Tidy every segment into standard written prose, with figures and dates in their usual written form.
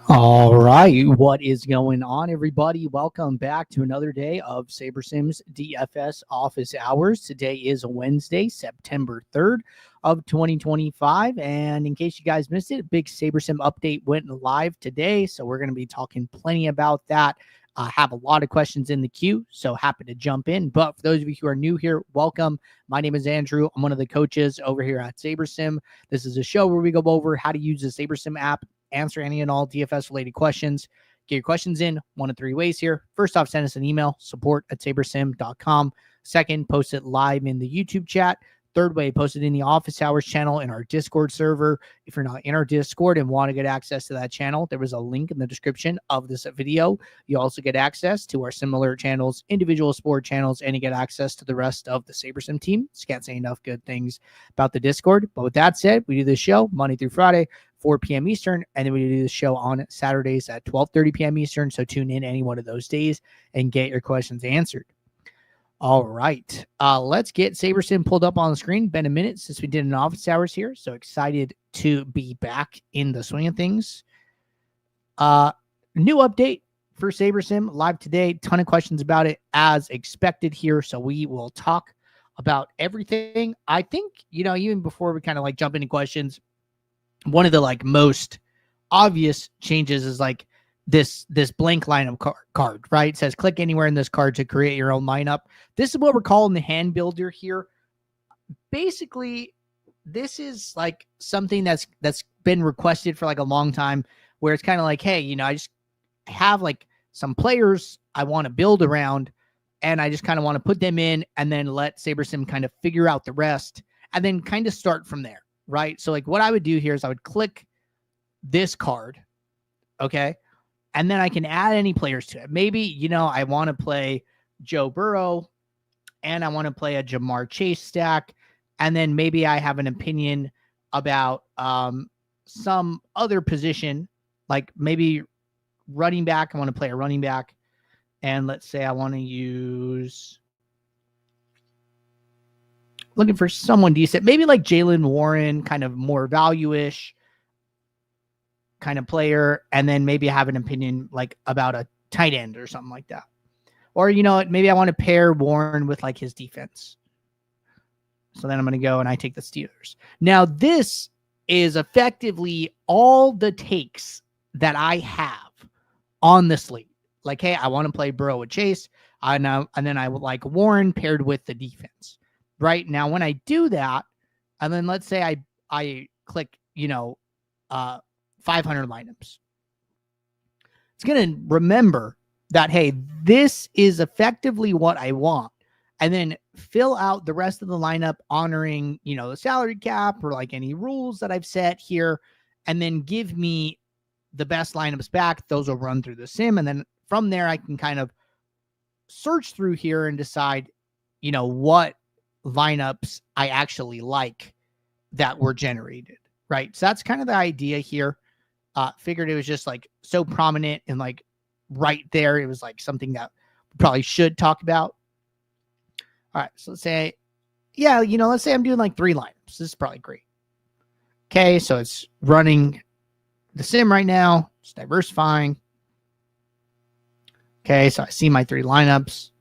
All right, what is going on, everybody? Welcome back to another day of SaberSim's DFS office hours. Today is Wednesday, September 3rd of 2025, and in case you guys missed it, a big SaberSim update went live today, so we're going to be talking plenty about that. I have a lot of questions in the queue, so happy to jump in. But for those of you who are new here, welcome. My name is Andrew. I'm one of the coaches over here at SaberSim. This is a show where we go over how to use the SaberSim app, answer any and all DFS related questions. Get your questions in one of three ways here. First off, send us an email, support@sabersim.com. Second, post it live in the YouTube chat. Third way, post it in the office hours channel in our Discord server. If you're not in our Discord and want to get access to that channel, there was a link in the description of this video. You also get access to our similar channels, individual sport channels, and you get access to the rest of the SaberSim team. Just can't say enough good things about the Discord. But with that said, we do this show Monday through Friday, 4 p.m. Eastern, and then we do the show on Saturdays at 12:30 p.m. Eastern. So tune in any one of those days and get your questions answered. All right, let's get SaberSim pulled up on the screen. Been a minute since we did an office hours here, so excited to be back in the swing of things. New update for SaberSim live today. Ton of questions about it as expected here, so we will talk about everything. I think, even before we kind of jump into questions, one of the most obvious changes is this blank lineup card, right? It says click anywhere in this card to create your own lineup. This is what we're calling the hand builder here. Basically, this is something that's been requested for a long time, where it's kind of hey, I just have some players I want to build around, and I just kind of want to put them in and then let SaberSim kind of figure out the rest and then kind of start from there, right? So what I would do here is I would click this card, okay? And then I can add any players to it. Maybe, I want to play Joe Burrow and I want to play a Jamar Chase stack. And then maybe I have an opinion about some other position, like maybe running back. I want to play a running back. And let's say I want to use, looking for someone decent, maybe like Jalen Warren, kind of more value-ish kind of player, and then maybe have an opinion about a tight end or something like that. Or maybe I want to pair Warren with his defense. So then I'm going to go and I take the Steelers. Now this is effectively all the takes that I have on the slate. Hey, I want to play Burrow with Chase, and then I would like Warren paired with the defense. Right now, when I do that, and then let's say I click 500 lineups. It's going to remember that, hey, this is effectively what I want, and then fill out the rest of the lineup honoring, the salary cap or any rules that I've set here, and then give me the best lineups back. Those will run through the sim, and then from there I can kind of search through here and decide, what lineups I actually like that were generated, right? So that's kind of the idea here. Figured it was just so prominent and right there. It was something that we probably should talk about. All right. So let's say, let's say I'm doing 3 lineups. This is probably great. Okay. So it's running the sim right now. It's diversifying. Okay. So I see my 3 lineups.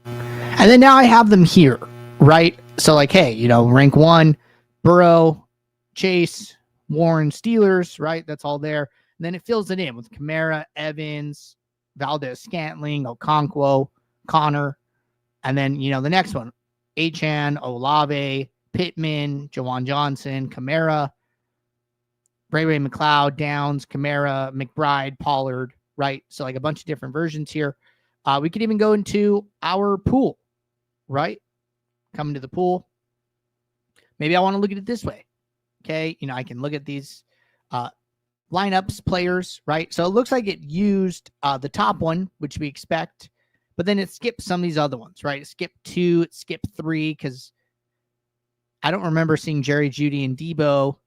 And then now I have them here, right? So hey, rank 1, Burrow, Chase, Warren, Steelers, right? That's all there. And then it fills it in with Kamara, Evans, Valdez-Scantling, Okonkwo, Connor. And then, the next one, Achan, Olave, Pittman, Jawan Johnson, Kamara, Ray McLeod, Downs, Kamara, McBride, Pollard, right? So a bunch of different versions here. We could even go into our pool, right? Come to the pool. Maybe I want to look at it this way. Okay, I can look at these lineups, players, right? So it looks like it used the top one, which we expect, but then it skipped some of these other ones, right? It skipped 2, it skipped 3, because I don't remember seeing Jerry Jeudy and Debo.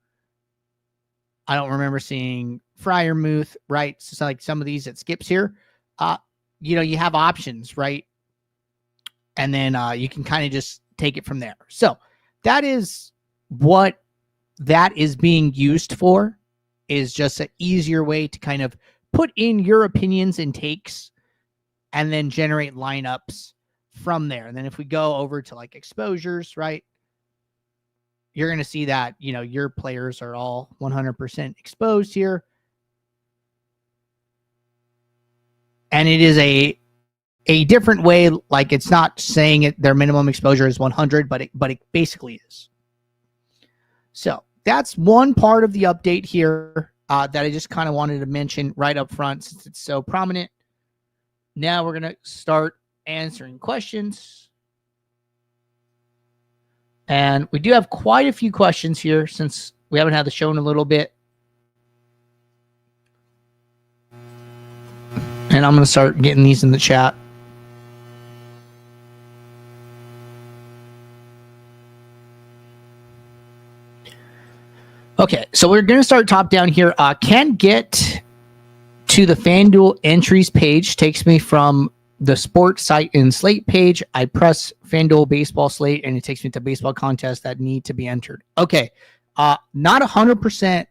I don't remember seeing Freiermuth, right? So it's some of these it skips here. You have options, right? And then you can kind of just take it from there. So that is what that is being used for is just an easier way to kind of put in your opinions and takes and then generate lineups from there. And then if we go over to like exposures, right, you're going to see that, you know, your players are all 100% exposed here. And it is a different way. Like, it's not saying it, their minimum exposure is 100, but it basically is. So that's one part of the update here that I just kind of wanted to mention right up front since it's so prominent. Now we're going to start answering questions. And we do have quite a few questions here since we haven't had the show in a little bit. And I'm going to start getting these in the chat. Okay, so we're going to start top down here. Can't get to the FanDuel entries page. Takes me from the sports site and slate page. I press FanDuel baseball slate, and it takes me to baseball contests that need to be entered. Okay, not 100%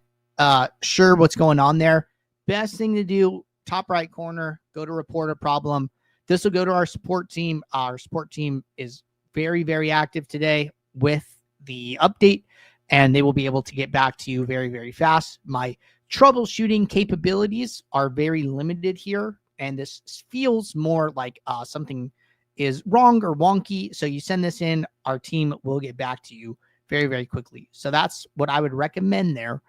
sure what's going on there. Best thing to do, top right corner, go to report a problem. This will go to our support team. Our support team is very, very active today with the update, and they will be able to get back to you very, very fast. My troubleshooting capabilities are very limited here, and this feels more like something is wrong or wonky. So you send this in, our team will get back to you very, very quickly. So that's what I would recommend there.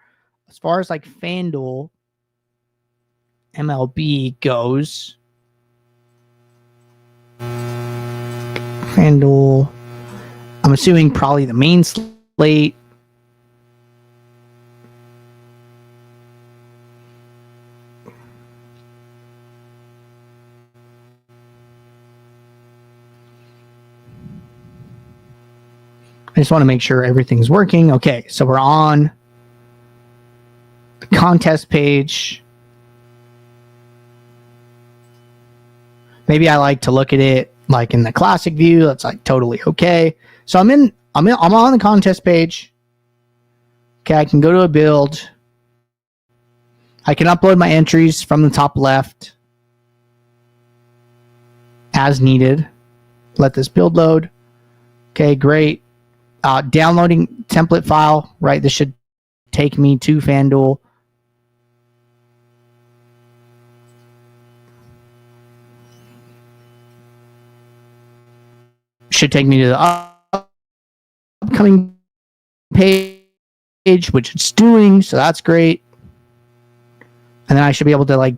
As far as like FanDuel MLB goes, FanDuel, I'm assuming probably the main slate. I just want to make sure everything's working. Okay, so we're on the contest page. Maybe I like to look at it like in the classic view. That's like totally okay. So I'm on the contest page. Okay, I can go to a build. I can upload my entries from the top left as needed. Let this build load. Okay, great. Downloading template file, right? This should take me to FanDuel. Should take me to the upcoming page, which it's doing, so that's great. And then I should be able to like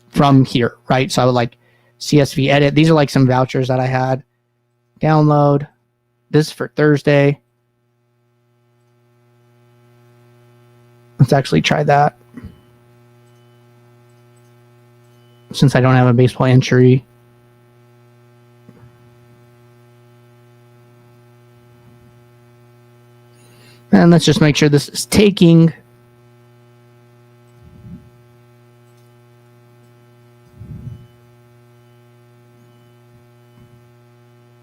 from here, right? So I would like CSV edit. These are like some vouchers that I had. Download. This is for Thursday. Let's actually try that. Since I don't have a baseball entry. And let's just make sure this is taking.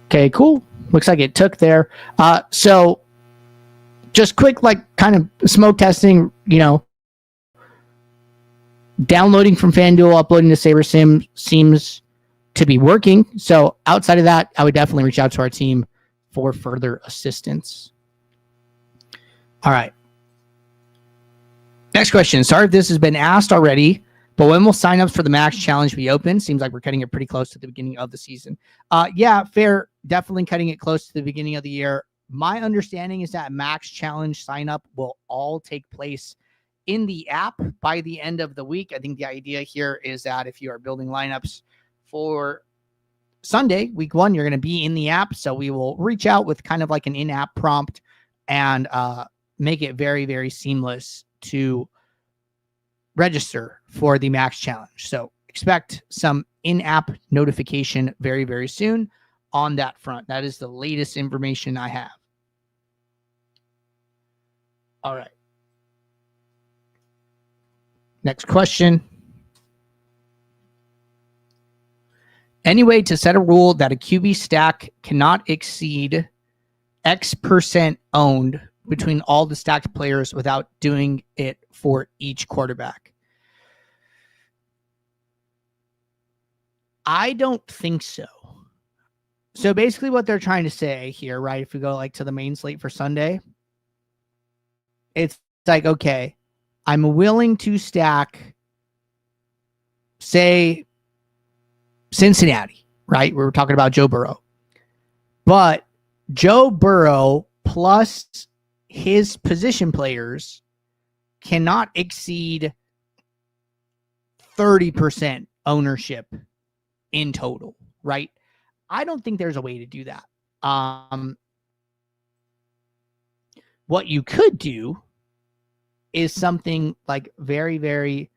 Okay, cool. Looks like it took there. So just quick, like kind of smoke testing, you know, downloading from FanDuel, uploading to SaberSim seems to be working. So outside of that, I would definitely reach out to our team for further assistance. All right. Next question. Sorry if this has been asked already, but when will signups for the Max Challenge be open? Seems like we're cutting it pretty close to the beginning of the season. Yeah, fair. Definitely cutting it close to the beginning of the year. My understanding is that Max Challenge signup will all take place in the app by the end of the week. I think the idea here is that if you are building lineups for Sunday, week 1, you're going to be in the app. So we will reach out with kind of like an in-app prompt and make it very, very seamless to register for the Max Challenge. So expect some in-app notification very, very soon on that front. That is the latest information I have. All right. Next question. Any way to set a rule that a QB stack cannot exceed X% owned between all the stacked players without doing it for each quarterback? I don't think so. So basically what they're trying to say here, right, if we go like to the main slate for Sunday, it's like, okay, I'm willing to stack, say, Cincinnati, right? We were talking about Joe Burrow. But Joe Burrow plus his position players cannot exceed 30% ownership in total, right? I don't think there's a way to do that. What you could do is something like very, very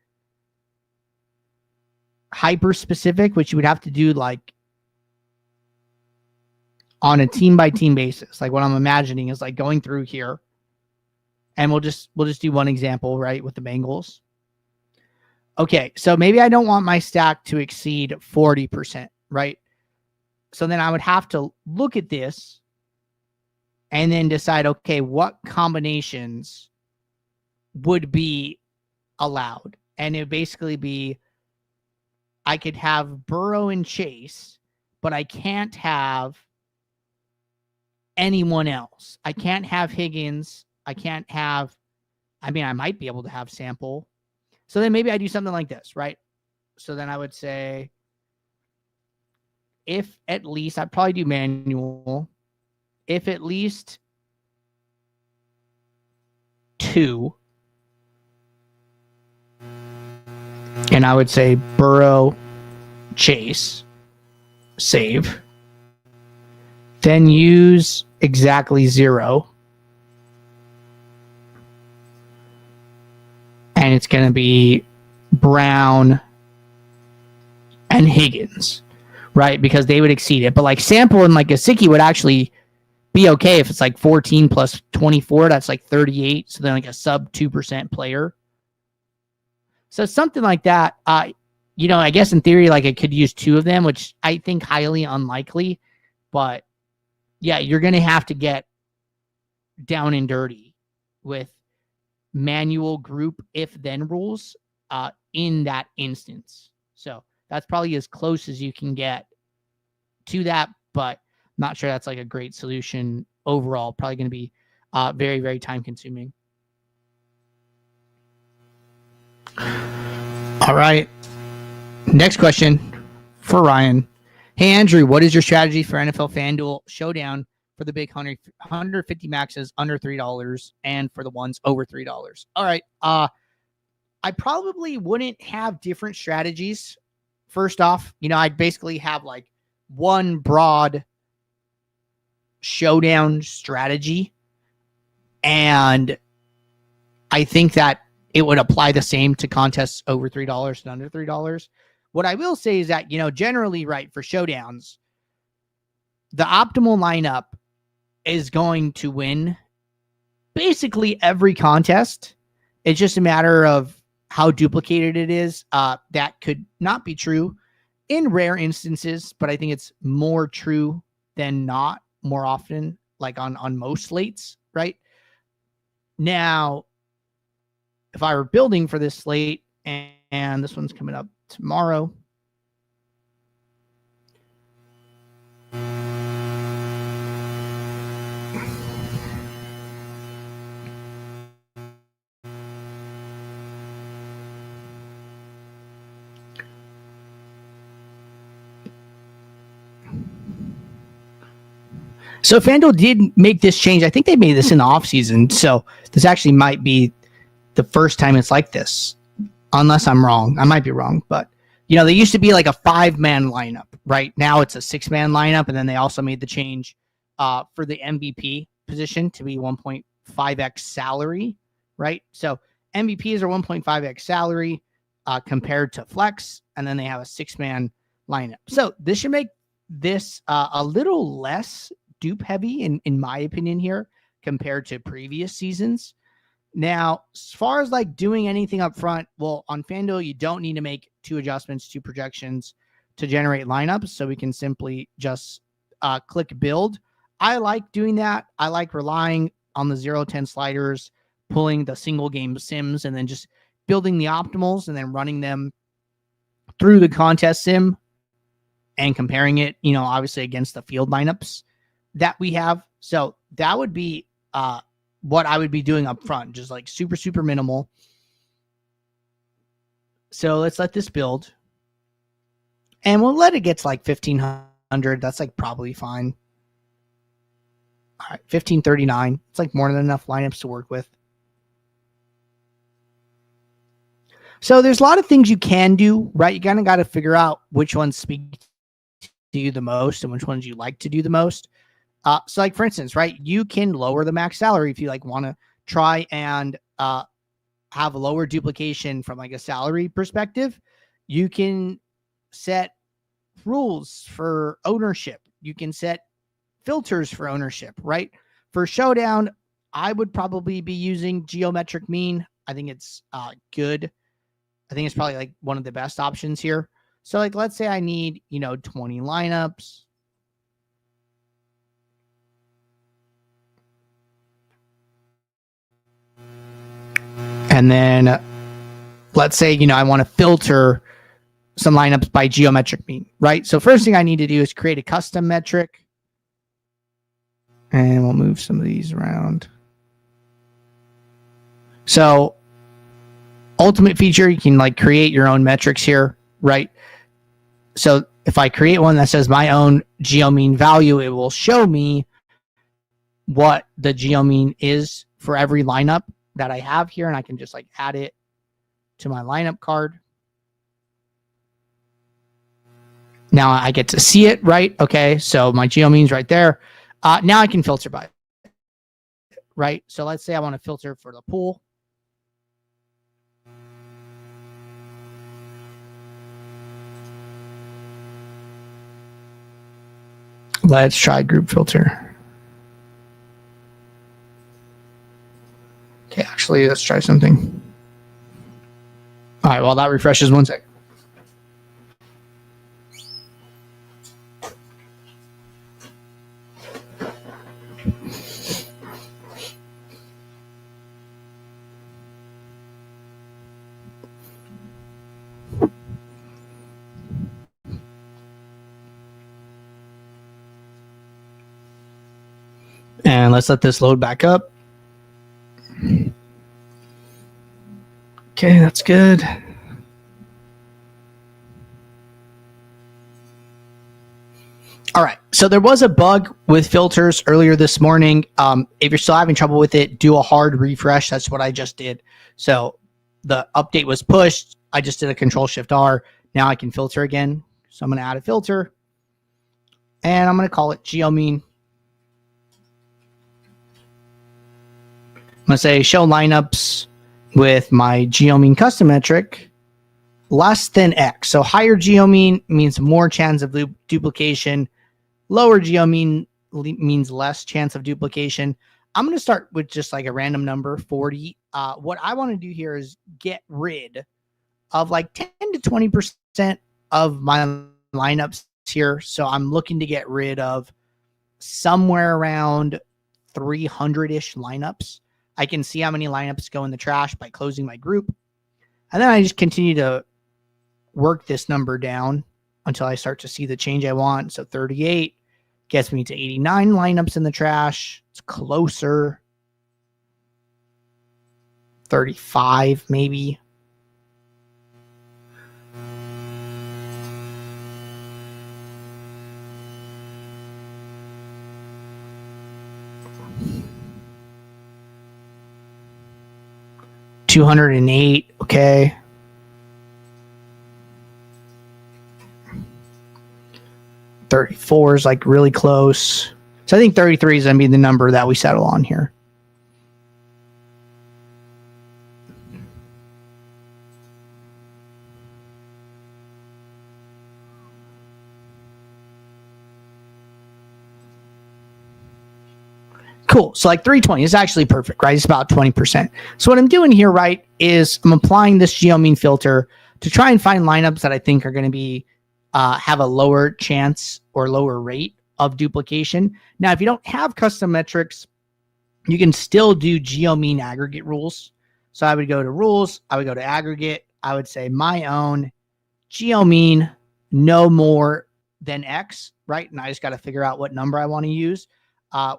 hyper specific, which you would have to do like on a team by team basis. Like what I'm imagining is like going through here, and we'll just do one example, right, with the Bengals. Okay, so maybe I don't want my stack to exceed 40%, right? So then I would have to look at this and then decide, okay, what combinations would be allowed? And it would basically be, I could have Burrow and Chase, but I can't have anyone else. I can't have Higgins. I can't have, I mean, I might be able to have Sample. So then maybe I do something like this, right? So then I would say, if at least, I'd probably do manual, if at least 2, and I would say Burrow, Chase, save, then use exactly 0, and it's going to be Brown and Higgins, right? Because they would exceed it. But like Sample and like Gesicki would actually be okay if it's like 14 plus 24, that's like 38. So then like a sub 2% player. So something like that, you know, I guess in theory, like I could use 2 of them, which I think highly unlikely, but yeah, you're going to have to get down and dirty with manual group if then rules in that instance. So that's probably as close as you can get to that, but I'm not sure that's like a great solution overall. Probably going to be very, very time consuming. All right. Next question for Ryan. Hey, Andrew, what is your strategy for NFL FanDuel Showdown for the big 150 maxes under $3 and for the ones over $3? All right. I probably wouldn't have different strategies. First off, you know, I'd basically have like one broad showdown strategy. And I think that it would apply the same to contests over $3 and under $3. What I will say is that, you know, generally, right, for showdowns, the optimal lineup is going to win basically every contest. It's just a matter of how duplicated it is. That could not be true in rare instances, but I think it's more true than not more often, like on most slates, right? Now, if I were building for this slate, and this one's coming up tomorrow, so FanDuel did make this change. I think they made this in the offseason. So this actually might be the first time it's like this, unless I'm wrong. I might be wrong, but you know, they used to be like a 5-man lineup, right? Now it's a 6-man lineup. And then they also made the change for the MVP position to be 1.5x salary, right? So MVPs are 1.5x salary compared to flex. And then they have a 6-man lineup. So this should make this a little less dupe heavy in my opinion here compared to previous seasons. Now, as far as like doing anything up front, well, on FanDuel, you don't need to make 2 adjustments to projections to generate lineups. So we can simply just click build. I like doing that. I like relying on the 0-10 sliders, pulling the single game sims, and then just building the optimals and then running them through the contest sim and comparing it, obviously against the field lineups that we have. So that would be what I would be doing up front, just like super, super minimal. So let's let this build. And we'll let it get to like 1,500. That's like probably fine. All right, 1,539. It's like more than enough lineups to work with. So there's a lot of things you can do, right? You kind of got to figure out which ones speak to you the most and which ones you like to do the most. So like, for instance, right, you can lower the max salary if you like want to try and have lower duplication from like a salary perspective. You can set rules for ownership. You can set filters for ownership, right? For Showdown, I would probably be using geometric mean. I think it's good. I think it's probably like one of the best options here. So like, let's say I need, 20 lineups. And then let's say, I want to filter some lineups by geometric mean, right? So first thing I need to do is create a custom metric. And we'll move some of these around. So ultimate feature, you can like create your own metrics here, right? So if I create one that says my own geomean value, it will show me what the geomean is for every lineup that I have here. And I can just like add it to my lineup card. Now I get to see it, right? Okay, so my geomean's right there. Now I can filter by it, right? So let's say I want to filter for the pool. Let's try group filter. Okay, actually, let's try something. All right, well, that refreshes 1 second. And let's let this load back up. Okay, that's good. All right, so there was a bug with filters earlier this morning. If you're still having trouble with it, do a hard refresh. That's what I just did. So the update was pushed. I just did a Control-Shift-R. Now I can filter again. So I'm going to add a filter. And I'm going to call it geomean. I'm going to say show lineups with my geomean custom metric less than X. So higher geomean means more chance of duplication. Lower geomean means less chance of duplication. I'm going to start with just like a random number, 40. What I want to do here is get rid of like 10 to 20% of my lineups here. So I'm looking to get rid of somewhere around 300-ish lineups. I can see how many lineups go in the trash by closing my group. And then I just continue to work this number down until I start to see the change I want. So 38 gets me to 89 lineups in the trash. It's closer. 35 maybe. $208, okay. $34 is like really close. So I think 33 is going to be the number that we settle on here. Cool. So like 320 is actually perfect, right? It's about 20%. So what I'm doing here, right, is I'm applying this geomean filter to try and find lineups that I think are going to be have a lower chance or lower rate of duplication. Now, if you don't have custom metrics, you can still do geo mean aggregate rules. So I would go to rules, I would go to aggregate, I would say my own geo mean no more than X, right? And I just got to figure out what number I want to use,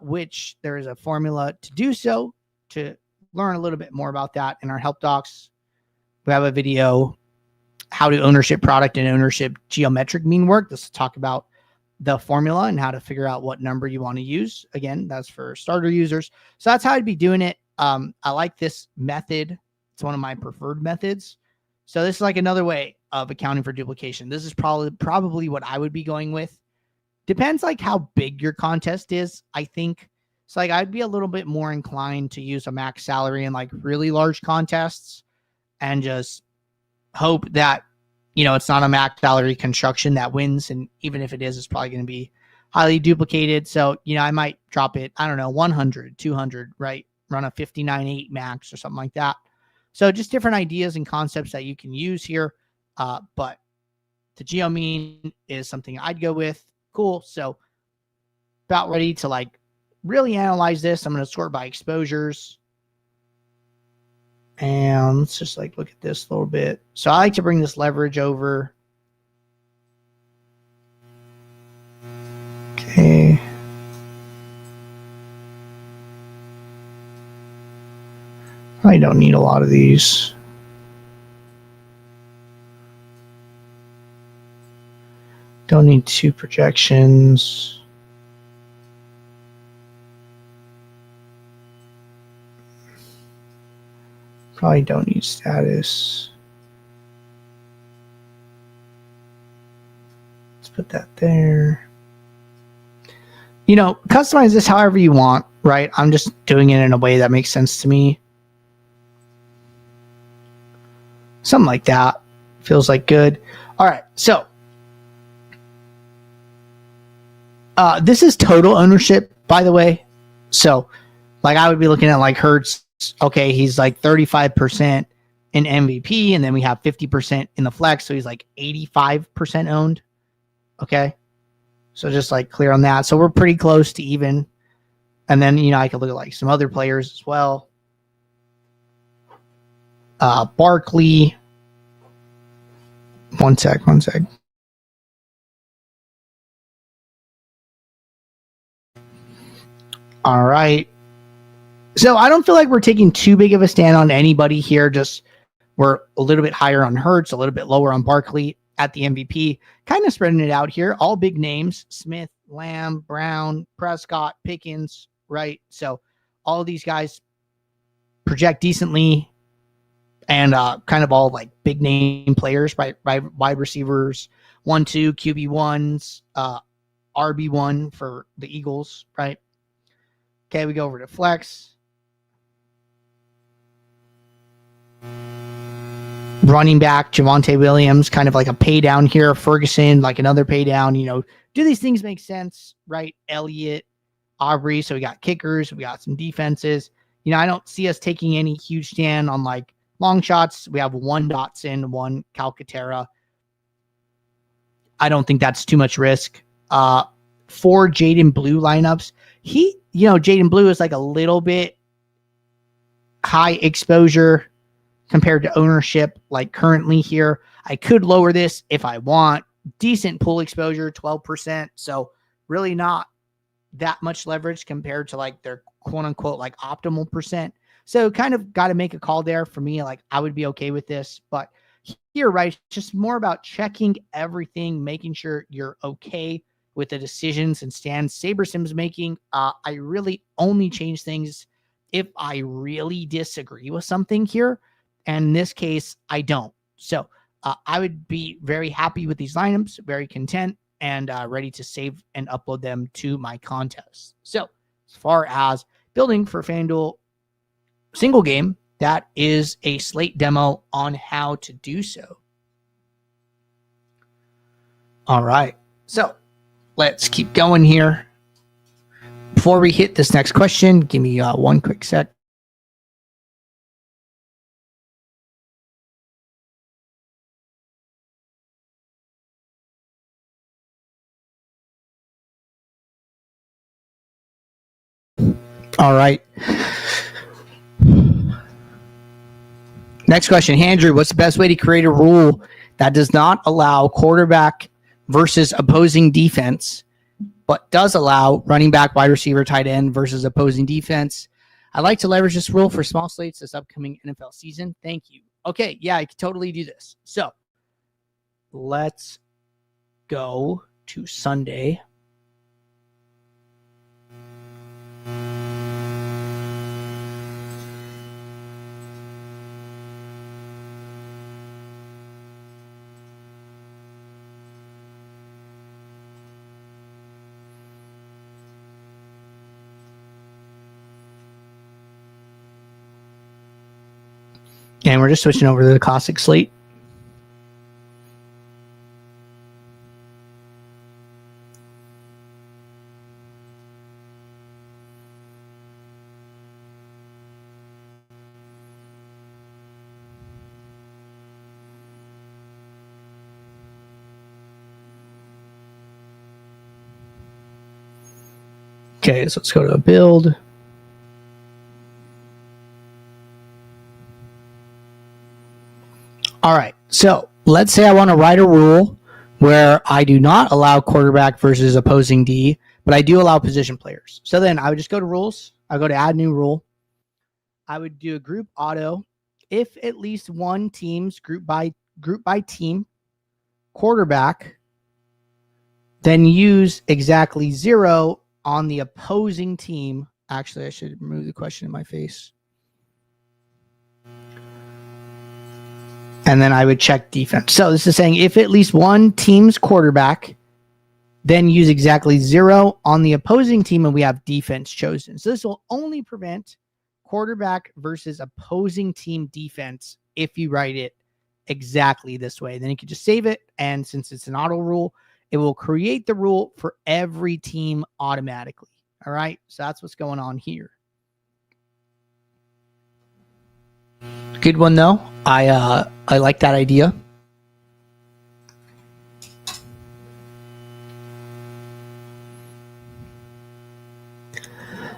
which there is a formula to do so. To learn a little bit more about that in our help docs, we have a video, how do ownership product and ownership geometric mean work. This will talk about the formula and how to figure out what number you want to use. Again, that's for starter users. So that's how I'd be doing it. I like this method. It's one of my preferred methods. So this is like another way of accounting for duplication. This is probably what I would be going with. Depends like how big your contest is, I think. So like I'd be a little bit more inclined to use a max salary in like really large contests and just hope that, you know, it's not a max salary construction that wins. And even if it is, it's probably going to be highly duplicated. So, you know, I might drop it, I don't know, 100, 200, right? Run a 59.8 max or something like that. So just different ideas and concepts that you can use here. But the geo mean is something I'd go with. Cool. So about ready to like really analyze this. I'm going to sort by exposures. And let's just like look at this a little bit. So I like to bring this leverage over. Okay. I don't need a lot of these. Don't need 2 projections. Probably don't need status. Let's put that there. You know, customize this however you want, right? I'm just doing it in a way that makes sense to me. Something like that. Feels like good. All right, so this is total ownership, by the way. So, like, I would be looking at like Hertz. Okay, he's like 35% in MVP, and then we have 50% in the flex, so he's like 85% owned. Okay, so just like clear on that. So we're pretty close to even. And then, you know, I could look at like some other players as well. Barkley. One sec. All right. So I don't feel like we're taking too big of a stand on anybody here. Just we're a little bit higher on Hertz, a little bit lower on Barkley at the MVP. Kind of spreading it out here. All big names: Smith, Lamb, Brown, Prescott, Pickens, right? So all of these guys project decently, and kind of all like big name players by wide receivers, 1-2, QB1s, RB1 for the Eagles, right? Okay, we go over to flex. Running back, Javonte Williams, kind of like a pay down here. Ferguson, like another pay down. You know, do these things make sense, right? Elliott, Aubrey. So we got kickers, we got some defenses. You know, I don't see us taking any huge stand on like long shots. We have 1 Dotson, 1 Calcaterra. I don't think that's too much risk. 4 Jaden Blue lineups. Jaden Blue is like a little bit high exposure compared to ownership, like currently here. I could lower this if I want. Decent pool exposure, 12%. So really not that much leverage compared to like their quote unquote like optimal percent. So kind of got to make a call there for me. Like I would be okay with this, but here, right, it's just more about checking everything, making sure you're okay with the decisions and stands SaberSim's making. I really only change things if I really disagree with something here. And in this case, I don't. So I would be very happy with these lineups, very content, and ready to save and upload them to my contest. So as far as building for FanDuel single game, that is a slate demo on how to do so. All right. So let's keep going here. Before we hit this next question, give me one quick sec. All right. Next question. Andrew, what's the best way to create a rule that does not allow quarterback versus opposing defense, but does allow running back, wide receiver, tight end versus opposing defense? I'd like to leverage this rule for small slates this upcoming NFL season. Thank you. Okay, yeah, I can totally do this. So let's go to Sunday. And we're just switching over to the classic slate. Okay, so let's go to build. All right, so let's say I want to write a rule where I do not allow quarterback versus opposing D, but I do allow position players. So then I would just go to rules. I go to add new rule. I would do a group auto. If at least one team's group by team quarterback, then use exactly 0 on the opposing team. Actually, I should remove the question in my face. And then I would check defense. So this is saying if at least one team's quarterback, then use exactly 0 on the opposing team and we have defense chosen. So this will only prevent quarterback versus opposing team defense if you write it exactly this way. Then you can just save it. And since it's an auto rule, it will create the rule for every team automatically. All right. So that's what's going on here. Good one though. I like that idea.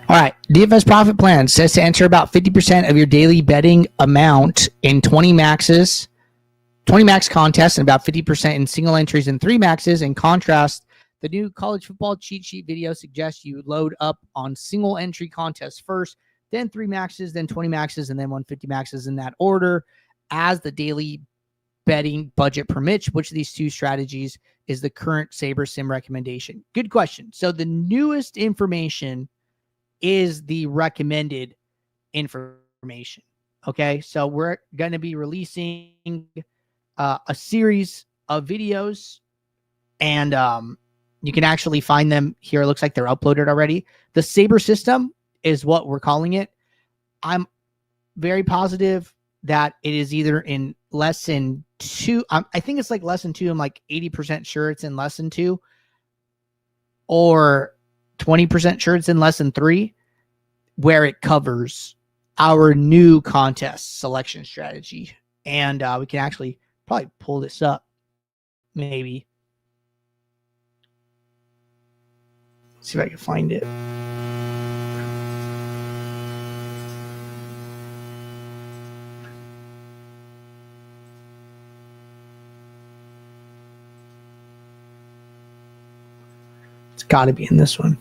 All right, DFS profit plan says to enter about 50% of your daily betting amount in 20 max contests and about 50% in single entries and 3 maxes. In contrast, the new college football cheat sheet video suggests you load up on single entry contests first, then 3 maxes, then 20 maxes, and then 150 maxes in that order as the daily betting budget permits. Which of these two strategies is the current SaberSim recommendation? Good question. So the newest information is the recommended information. Okay, so we're going to be releasing a series of videos, and you can actually find them here. It looks like they're uploaded already. The Saber system is what we're calling it. I'm very positive that it is either in less than 2. I think it's like less than 2. I'm like 80% sure it's in less than 2, or 20% sure it's in less than 3, where it covers our new contest selection strategy. And we can actually probably pull this up, maybe. See if I can find it. It's got to be in this one.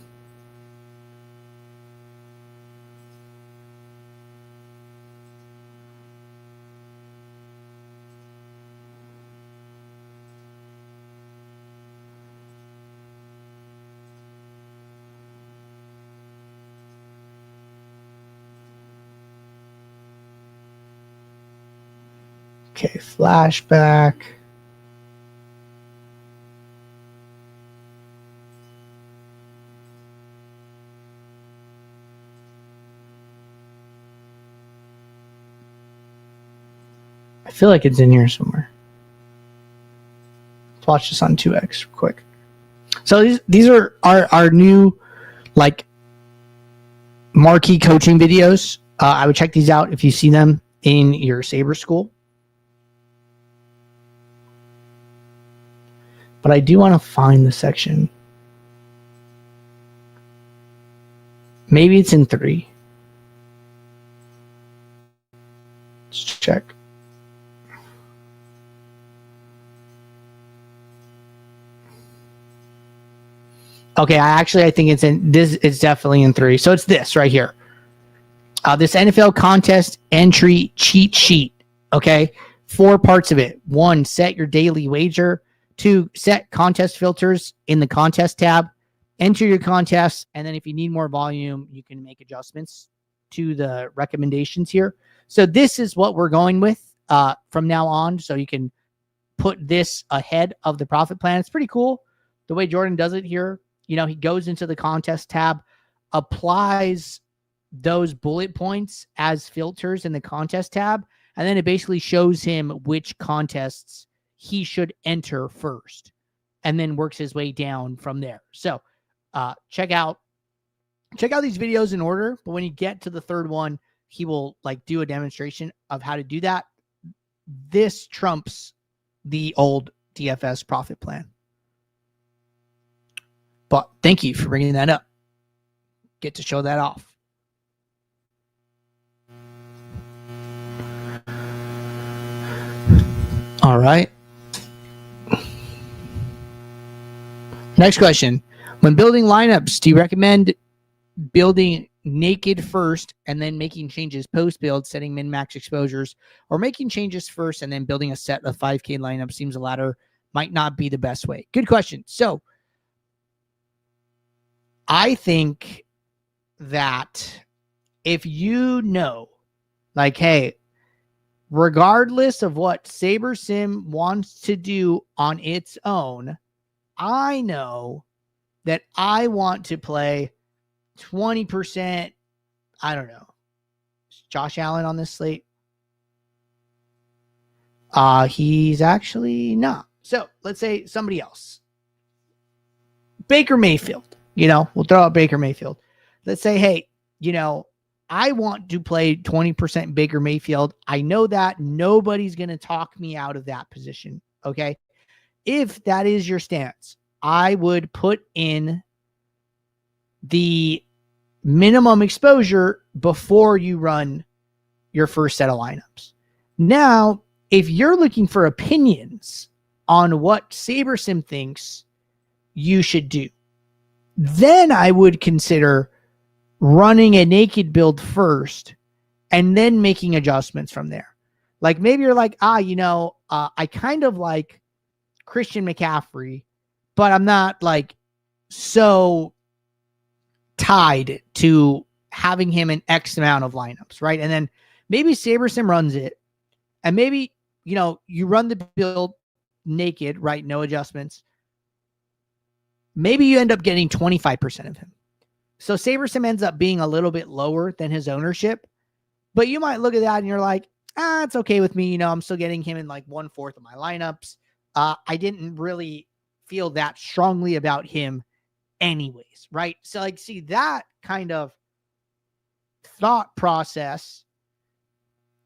Okay, flashback. I feel like it's in here somewhere. Let's watch this on 2x quick. So these are our new like marquee coaching videos. I would check these out if you see them in your Saber school. But I do want to find the section. Maybe it's in 3. Let's check. Okay, I think it's in this. It's definitely in 3. So it's this right here. This NFL contest entry cheat sheet. Okay, 4 parts of it. 1, set your daily wager. 2, set contest filters in the contest tab. Enter your contests, and then if you need more volume, you can make adjustments to the recommendations here. So this is what we're going with from now on. So you can put this ahead of the profit plan. It's pretty cool the way Jordan does it here. You know, he goes into the contest tab, applies those bullet points as filters in the contest tab, and then it basically shows him which contests he should enter first, and then works his way down from there. So check out these videos in order, but when you get to the 3rd one, he will like do a demonstration of how to do that. This trumps the old DFS profit plan. But thank you for bringing that up. Get to show that off. All right. Next question. When building lineups, do you recommend building naked first and then making changes post-build, setting min-max exposures, or making changes first and then building a set of 5K lineups? Seems the latter might not be the best way. Good question. So I think that if you know, like, hey, regardless of what SaberSim wants to do on its own, I know that I want to play 20%. I don't know. Is Josh Allen on this slate? He's actually not. So let's say somebody else. Baker Mayfield. You know, we'll throw out Baker Mayfield. Let's say, hey, you know, I want to play 20% Baker Mayfield. I know that nobody's going to talk me out of that position. Okay. If that is your stance, I would put in the minimum exposure before you run your first set of lineups. Now, if you're looking for opinions on what SaberSim thinks you should do, then I would consider running a naked build first and then making adjustments from there. Like maybe you're like, I kind of like Christian McCaffrey, but I'm not like so tied to having him in X amount of lineups, right? And then maybe SaberSim runs it, and maybe, you know, you run the build naked, right? No adjustments. Maybe you end up getting 25% of him. So SaberSim ends up being a little bit lower than his ownership, but you might look at that and you're like, it's okay with me. You know, I'm still getting him in like 1/4 of my lineups. I didn't really feel that strongly about him anyways, right? So like, see, that kind of thought process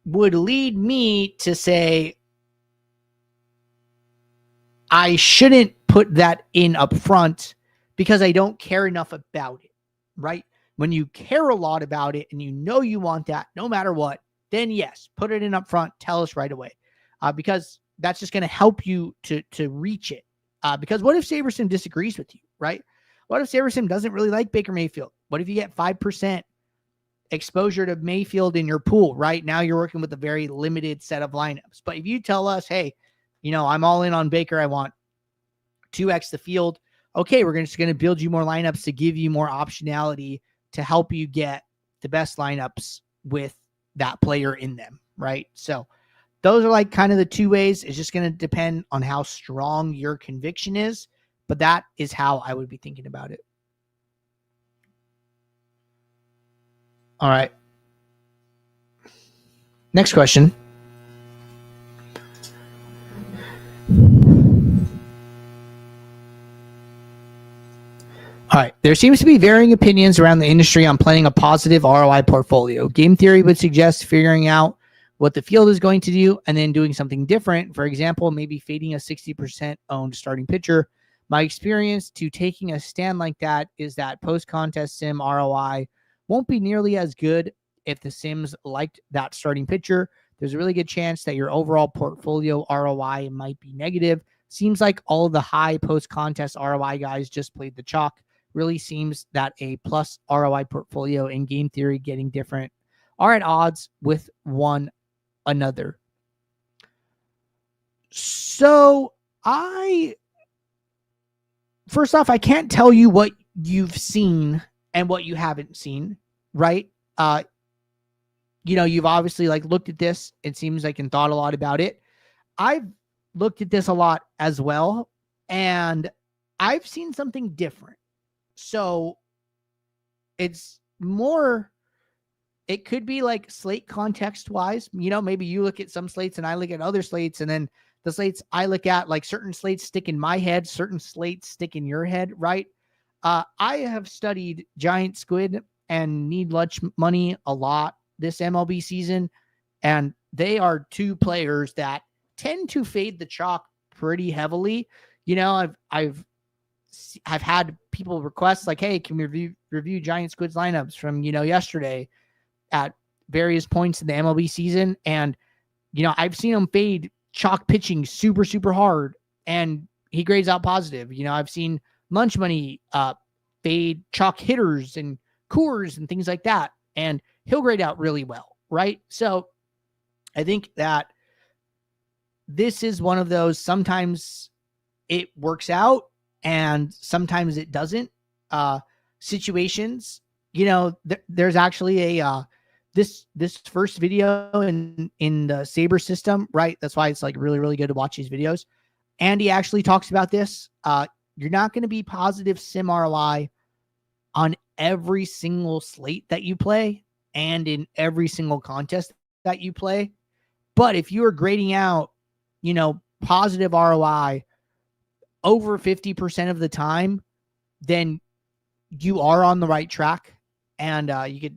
would lead me to say I shouldn't put that in up front because I don't care enough about it, right? When you care a lot about it and you know you want that no matter what, then yes, put it in up front. Tell us right away, because that's just going to help you to reach it. Because what if SaberSim disagrees with you, right? What if SaberSim doesn't really like Baker Mayfield? What if you get 5% exposure to Mayfield in your pool, right? Now you're working with a very limited set of lineups. But if you tell us, hey, you know, I'm all in on Baker, I want 2x the field. Okay, we're just going to build you more lineups to give you more optionality to help you get the best lineups with that player in them, right? So those are like kind of the two ways. It's just going to depend on how strong your conviction is, but that is how I would be thinking about it. All right. Next question. All right. There seems to be varying opinions around the industry on planning a positive ROI portfolio. Game theory would suggest figuring out what the field is going to do and then doing something different. For example, maybe fading a 60% owned starting pitcher. My experience to taking a stand like that is that post-contest sim ROI won't be nearly as good if the sims liked that starting pitcher. there's a really good chance that your overall portfolio ROI might be negative. Seems like all the high post-contest ROI guys just played the chalk. Really seems that a plus ROI portfolio in game theory getting different are at odds with one another. So first off, I can't tell you what you've seen and what you haven't seen, right? You've obviously like looked at this, it seems like, and thought a lot about it. I've looked at this a lot as well, and I've seen something different. So it's more, it could be like slate context wise, maybe you look at some slates and I look at other slates, and then the slates I look at, like certain slates stick in my head, certain slates stick in your head, right? I have studied Giant Squid and Need Lunch Money a lot this MLB season, and they are two players that tend to fade the chalk pretty heavily. I've had people request like, hey, can we review Giant Squid's lineups from, yesterday at various points in the MLB season. And, I've seen him fade chalk pitching super, super hard, and he grades out positive. I've seen Lunch Money fade chalk hitters and Coors and things like that, and he'll grade out really well, right? So I think that this is one of those, sometimes it works out and sometimes it doesn't, situations. There's actually a this first video in the Saber system, right? That's why it's like really, really good to watch these videos. Andy actually talks about this. You're not going to be positive sim ROI on every single slate that you play and in every single contest that you play. But if you are grading out, positive ROI over 50% of the time, then you are on the right track. And you could,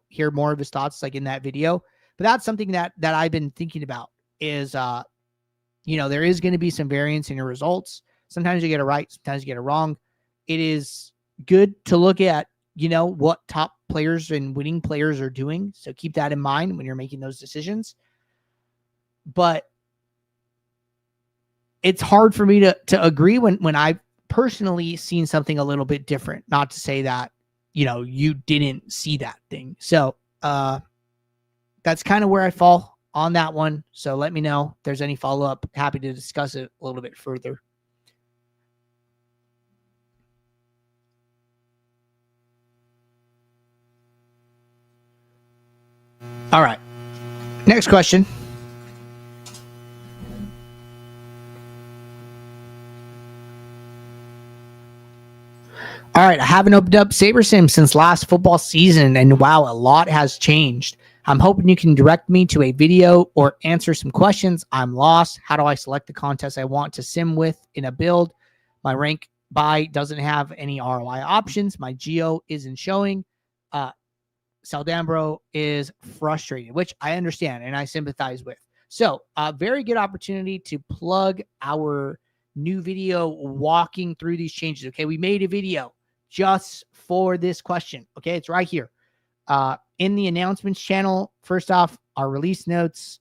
hear more of his thoughts like in that video. But that's something that I've been thinking about is, there is going to be some variance in your results. Sometimes you get it right, sometimes you get it wrong. It is good to look at, what top players and winning players are doing. So keep that in mind when you're making those decisions. But it's hard for me to agree when I've personally seen something a little bit different. Not to say that, you didn't see that thing. So that's kind of where I fall on that one. So let me know if there's any follow-up. Happy to discuss it a little bit further. All right. Next question. All right, I haven't opened up SaberSim since last football season, and wow, a lot has changed. I'm hoping you can direct me to a video or answer some questions. I'm lost. How do I select the contest I want to sim with in a build? My rank buy doesn't have any ROI options. My geo isn't showing. Saldambro is frustrated, which I understand and I sympathize with. So a very good opportunity to plug our new video walking through these changes. Okay, we made a video just for this question. Okay, it's right here in the announcements channel. First off, our release notes,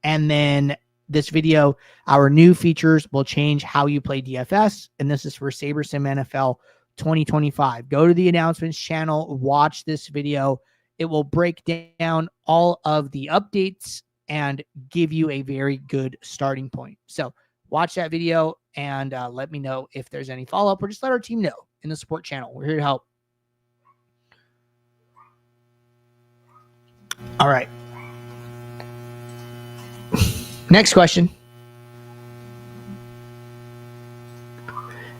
and then this video, our new features will change how you play DFS, and this is for SaberSim NFL 2025. Go to the announcements channel, watch this video. It will break down all of the updates and give you a very good starting point. So watch that video and let me know if there's any follow-up, or just let our team know in the support channel. We're here to help. All right. Next question.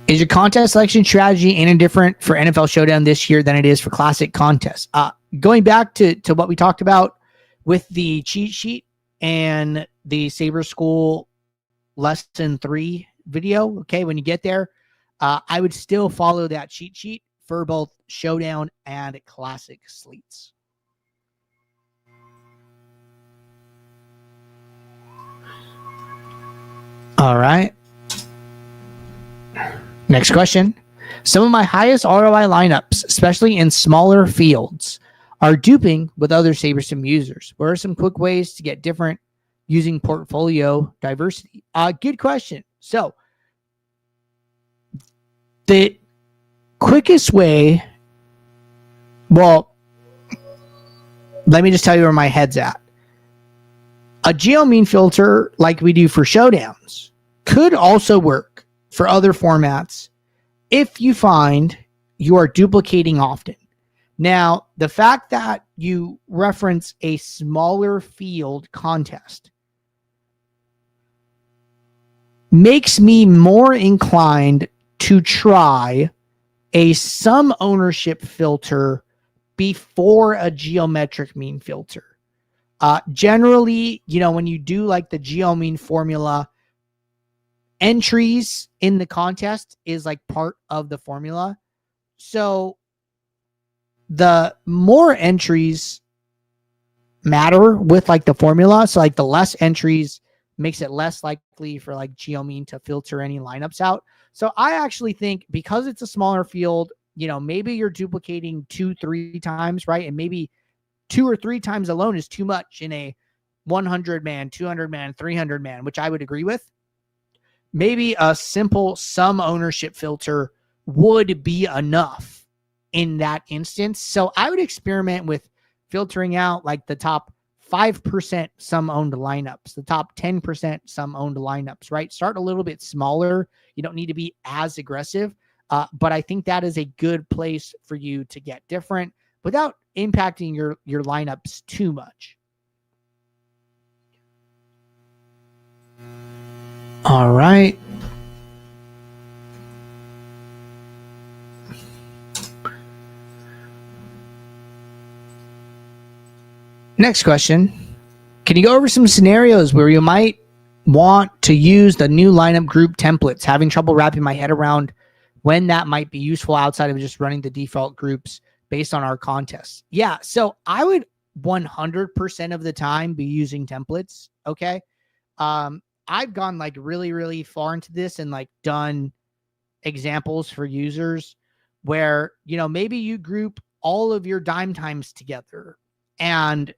Is your contest selection strategy any different for NFL Showdown this year than it is for classic contests? Going back to what we talked about with the cheat sheet and the Saber School lesson 3 video. Okay, when you get there, I would still follow that cheat sheet for both Showdown and classic slates. All right. Next question. Some of my highest ROI lineups, especially in smaller fields, are duping with other SaberSim users? What are some quick ways to get different using portfolio diversity? Good question. So the quickest way, well, let me just tell you where my head's at. A geo mean filter like we do for showdowns could also work for other formats if you find you are duplicating often. Now, the fact that you reference a smaller field contest makes me more inclined to try a sum ownership filter before a geometric mean filter. Generally, when you do like the geo mean formula, entries in the contest is like part of the formula. So the more entries matter with like the formula. So like the less entries makes it less likely for like geo mean to filter any lineups out. So I actually think because it's a smaller field, maybe you're duplicating 2-3 times, right? And maybe 2 or 3 times alone is too much in a 100 man, 200 man, 300 man, which I would agree with. Maybe a simple sum ownership filter would be enough in that instance. So I would experiment with filtering out like the top 5% sum owned lineups, the top 10% sum owned lineups, right? Start a little bit smaller. You don't need to be as aggressive. But I think that is a good place for you to get different without impacting your lineups too much. All right. Next question. Can you go over some scenarios where you might want to use the new lineup group templates? Having trouble wrapping my head around when that might be useful outside of just running the default groups based on our contests. Yeah, so I would 100% of the time be using templates, okay? I've gone like really, really far into this and like done examples for users where, maybe you group all of your dime times together, and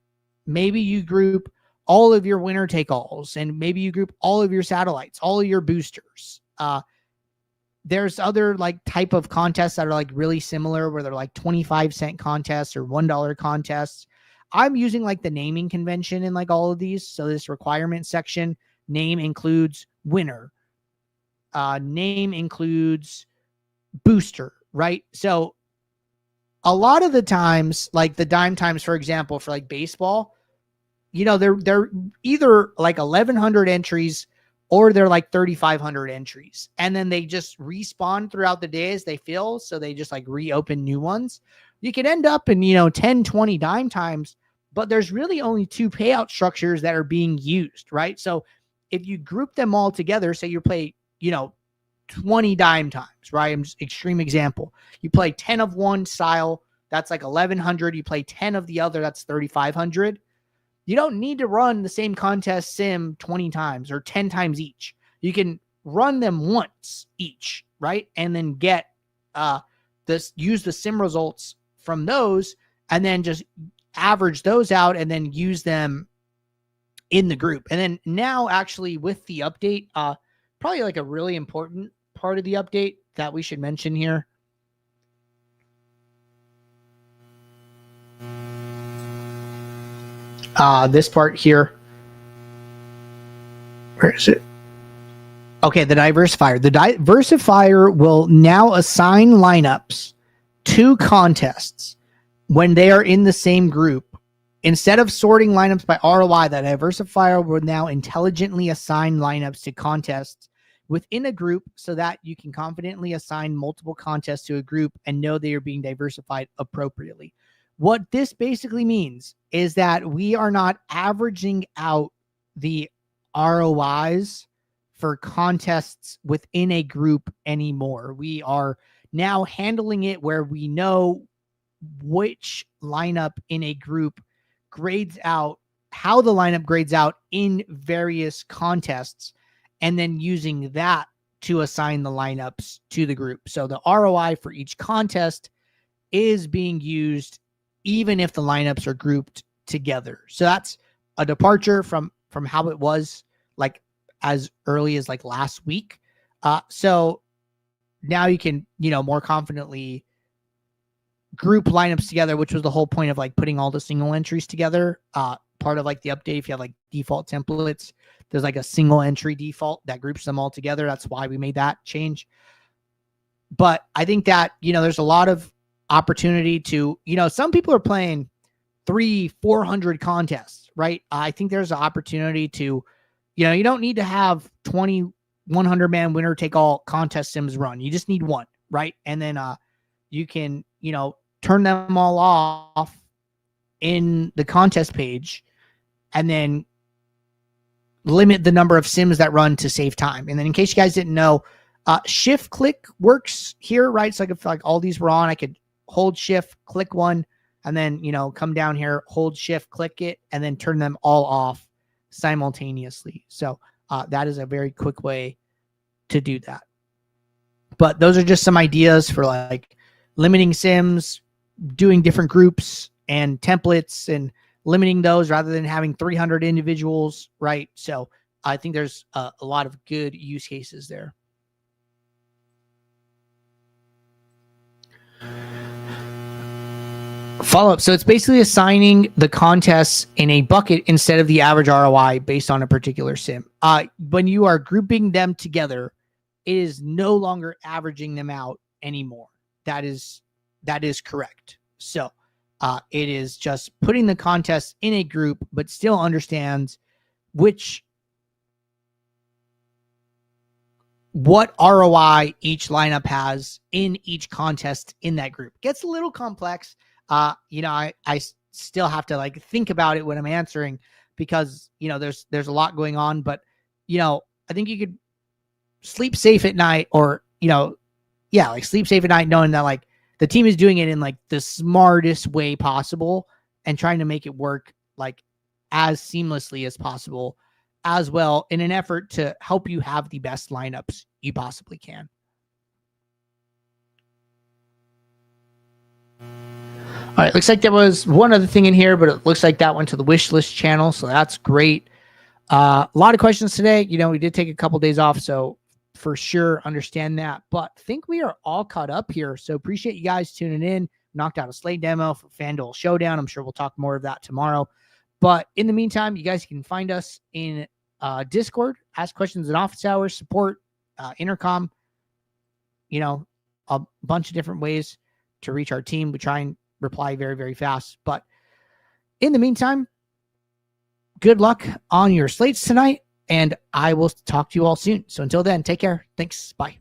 maybe you group all of your winner take alls, and maybe you group all of your satellites, all of your boosters. There's other like type of contests that are like really similar where they're like 25-cent contests or $1 contests. I'm using like the naming convention in like all of these. So this requirement section, name includes winner. Name includes booster, right? So a lot of the times, like the dime times, for example, for like baseball, they're either like 1,100 entries or they're like 3,500 entries. And then they just respawn throughout the day as they fill. So they just like reopen new ones. You can end up in, 10, 20 dime times, but there's really only 2 payout structures that are being used, right? So if you group them all together, say you play, 20 dime times, right? I'm just extreme example. You play 10 of one style, that's like 1,100. You play 10 of the other, that's 3,500. You don't need to run the same contest sim 20 times or 10 times each. You can run them once each, right? And then get use the sim results from those and then just average those out and then use them in the group. And then now actually with the update, probably like a really important part of the update that we should mention here. This part here. Where is it? Okay, the diversifier. The diversifier will now assign lineups to contests when they are in the same group. Instead of sorting lineups by ROI, the diversifier will now intelligently assign lineups to contests within a group so that you can confidently assign multiple contests to a group and know they are being diversified appropriately. What this basically means is that we are not averaging out the ROIs for contests within a group anymore. We are now handling it where we know which lineup in a group grades out, how the lineup grades out in various contests, and then using that to assign the lineups to the group. So the ROI for each contest is being used even if the lineups are grouped together. So that's a departure from how it was like as early as like last week. So now you can, more confidently group lineups together, which was the whole point of like putting all the single entries together. Part of like the update, if you have like default templates, there's like a single entry default that groups them all together. That's why we made that change. But I think that, there's a lot of opportunity to, some people are playing 300-400 contests, right? I think there's an opportunity to, you don't need to have 20 100-man winner take all contest sims run. You just need one, right? And then you can, turn them all off in the contest page and then limit the number of sims that run to save time. And then in case you guys didn't know, shift click works here, right? So if like all these were on, I could hold shift, click one, and then, come down here, hold shift, click it, and then turn them all off simultaneously. So that is a very quick way to do that. But those are just some ideas for like limiting sims, doing different groups and templates and limiting those rather than having 300 individuals, right? So I think there's a lot of good use cases there. Follow-up. So it's basically assigning the contests in a bucket instead of the average ROI based on a particular sim. When you are grouping them together, it is no longer averaging them out anymore. That is correct. So it is just putting the contests in a group, but still understands what ROI each lineup has in each contest in that group. Gets a little complex. I still have to like think about it when I'm answering because, there's a lot going on, but, I think you could sleep safe at night or, sleep safe at night knowing that like the team is doing it in like the smartest way possible and trying to make it work like as seamlessly as possible as well in an effort to help you have the best lineups you possibly can. All right, looks like there was one other thing in here, but it looks like that went to the wish list channel, so that's great. A lot of questions today. We did take a couple days off, so for sure understand that. But I think we are all caught up here, so appreciate you guys tuning in. Knocked out a slate demo for FanDuel Showdown. I'm sure we'll talk more of that tomorrow. But in the meantime, you guys can find us in Discord, ask questions in office hours, support, intercom, a bunch of different ways to reach our team. We try and reply very, very fast. But in the meantime, good luck on your slates tonight, and I will talk to you all soon. So until then, take care. Thanks. Bye.